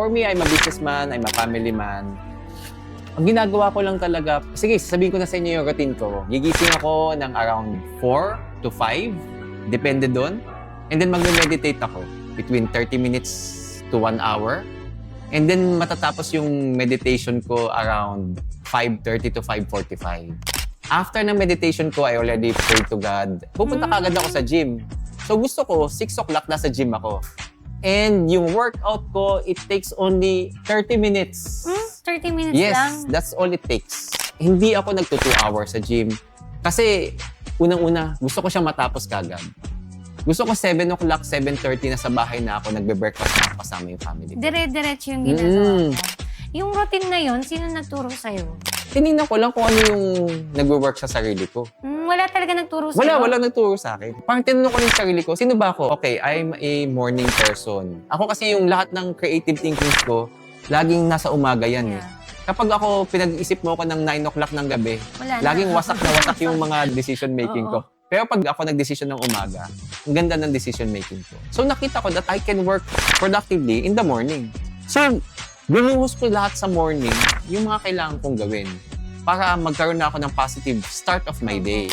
for me, I'm a businessman, I'm a family man. Ang ginagawa ko lang talaga, sige, sasabihin ko na sa inyo yung routine ko. Gigising ako ng around 4 to 5, depende doon. And then magme-meditate ako between 30 minutes to 1 hour. And then matatapos yung meditation ko around 5:30 to 5:45. After ng meditation ko, I already pray to God. Pupunta kagad ako sa gym. So gusto ko, 6 o'clock nasa gym ako. And yung workout ko, it takes only 30 minutes. 30 minutes Yes, lang? that's all it takes. Hindi ako nagto 2 hours sa gym. Kasi, unang-una, gusto ko siyang matapos kagad. Gusto ko 7 o'clock, 7:30 na sa bahay na ako, nagbe-breakfast na ako kasama yung family ko. Dire-diretso yung ginagawa mo. Yung routine na yun, sino nagturo sa'yo? Tinignan ko lang kung ano yung nagwo-work sa sarili ko. Wala talaga nagturo sa'yo? Wala nagturo sa akin. Parang tinanong ko yung sarili ko, sino ba ako? Okay, I'm a morning person. Ako kasi yung lahat ng creative thinkings ko, laging nasa umaga yan eh. Kapag ako, pinag-isip mo ako ng 9 o'clock ng gabi, Wala na. laging wasak na wasak yung mga decision making ko. Pero pag ako nag-decision ng umaga, ang ganda ng decision making ko. So nakita ko that I can work productively in the morning. So, binuhos ko lahat sa morning yung mga kailangan kong gawin para magkaroon na ako ng positive start of my day.